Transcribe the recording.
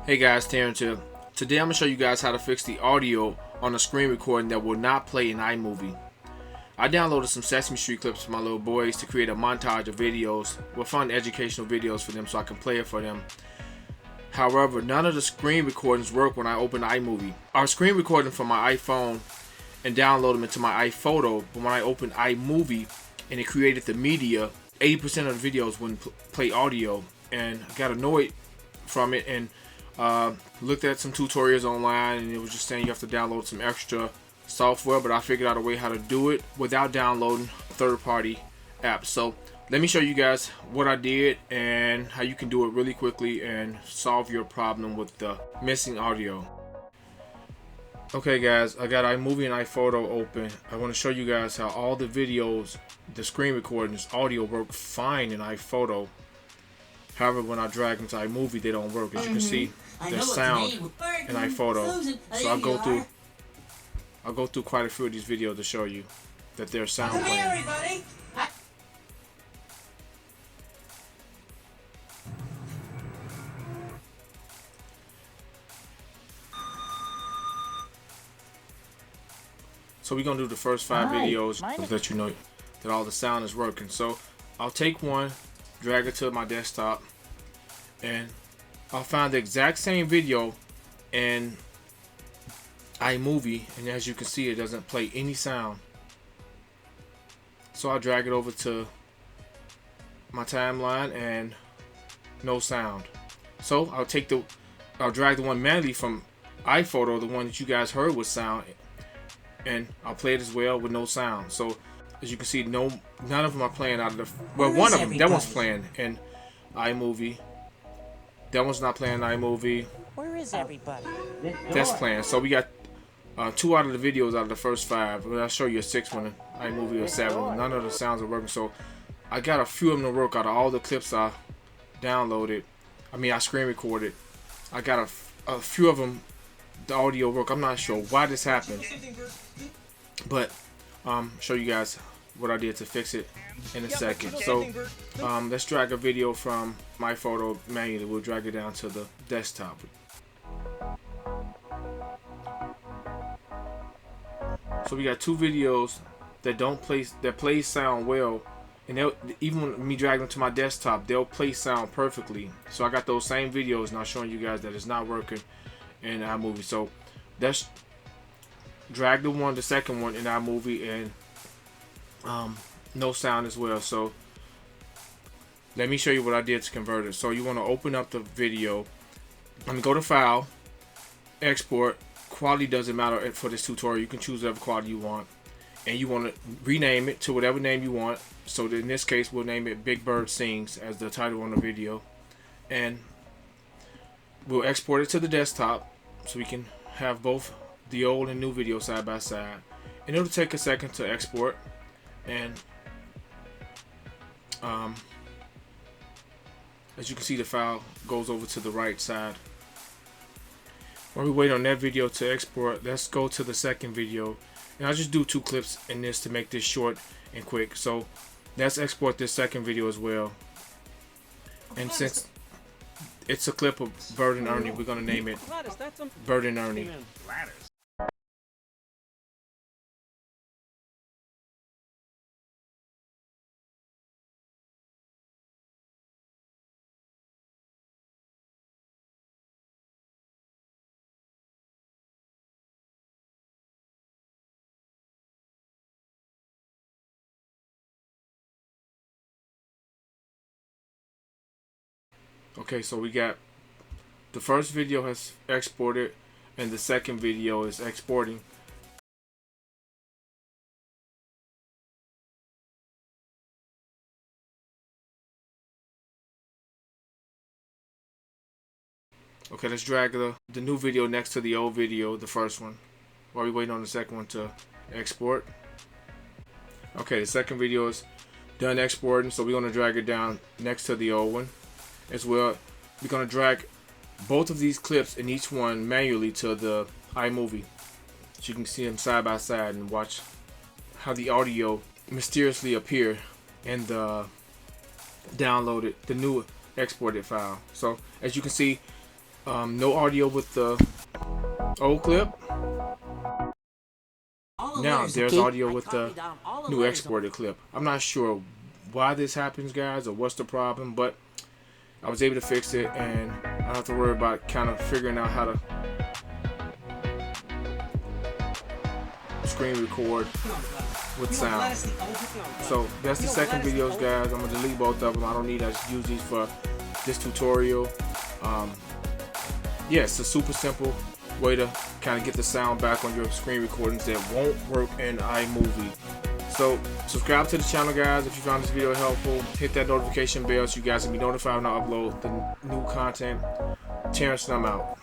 Hey guys, Terrence here. Today I'm going to show you guys how to fix the audio on a screen recording that will not play in iMovie. I downloaded some Sesame Street clips for my little boys to create a montage of videos, with fun educational videos for them so I can play it for them. However, none of the screen recordings work when I open iMovie. I was screen recording from my iPhone and download them into my iPhoto, but when I opened iMovie and it created the media, 80% of the videos wouldn't play audio, and I got annoyed from it and looked at some tutorials online, and it was just saying you have to download some extra software, but I figured out a way how to do it without downloading third-party apps. So let me show you guys what I did and how you can do it really quickly and solve your problem with the missing audio. Okay guys, I got iMovie and iPhoto open. I want to show you guys how all the videos, the screen recordings, audio work fine in iPhoto. However, when I drag them to iMovie, they don't work. As you can see, there's sound in iPhoto. So I'll go through quite a few of these videos to show you that there's sound playing. Everybody. So we're gonna do the first 5 videos to let you know that all the sound is working. So I'll take one, drag it to my desktop, and I'll find the exact same video in iMovie, and as you can see, it doesn't play any sound. So I'll drag it over to my timeline and no sound. So I'll drag the one manually from iPhoto, the one that you guys heard with sound, and I'll play it as well with no sound. So as you can see, none of them are playing out of the, well, one of them, that one's playing in iMovie. That one's not playing in iMovie. Where is everybody? That's playing. So we got 2 out of the videos out of the first 5. I'll show you a 6th one in iMovie or 7. None of the sounds are working. So I got a few of them to work out of all the clips I downloaded. I screen recorded. I got a few of them, the audio work. I'm not sure why this happened, but show you guys what I did to fix it in a second. So let's drag a video from my photo manually. We'll drag it down to the desktop. So we got 2 videos that play sound well, and even when me drag them to my desktop, they'll play sound perfectly. So I got those same videos, and I'm showing you guys that it's not working in iMovie. So that's drag the second one in iMovie, and no sound as well. So let me show you what I did to convert it. So you want to open up the video. Go to File, Export. Quality doesn't matter for this tutorial. You can choose whatever quality you want, and you want to rename it to whatever name you want. So in this case, we'll name it Big Bird Sings as the title on the video, and we'll export it to the desktop so we can have both the old and new video side by side. And it'll take a second to export, and as you can see, the file goes over to the right side. While we wait on that video to export, let's go to the second video, and I'll just do 2 clips in this to make this short and quick. So let's export this second video as well, and since it's a clip of Bird and Ernie, we're gonna name it Bird and Ernie. Okay, so we got the first video has exported, and the second video is exporting. Okay, let's drag the new video next to the old video, the first one, while we wait on the second one to export. Okay, the second video is done exporting, so we're going to drag it down next to the old one as well. We're going to drag both of these clips in each one manually to the iMovie, so you can see them side by side and watch how the audio mysteriously appear in the new exported file. So as you can see, No audio with the old clip. Now there's audio with the new exported clip. I'm not sure why this happens, guys, or what's the problem, but I was able to fix it, and I don't have to worry about kind of figuring out how to screen record with sound. So that's the second videos, guys. I'm gonna delete both of them. I don't need to use these for this tutorial. Yeah, it's a super simple way to kind of get the sound back on your screen recordings that won't work in iMovie. So subscribe to the channel, guys, if you found this video helpful. Hit that notification bell so you guys can be notified when I upload the new content. Terrence, and I'm out.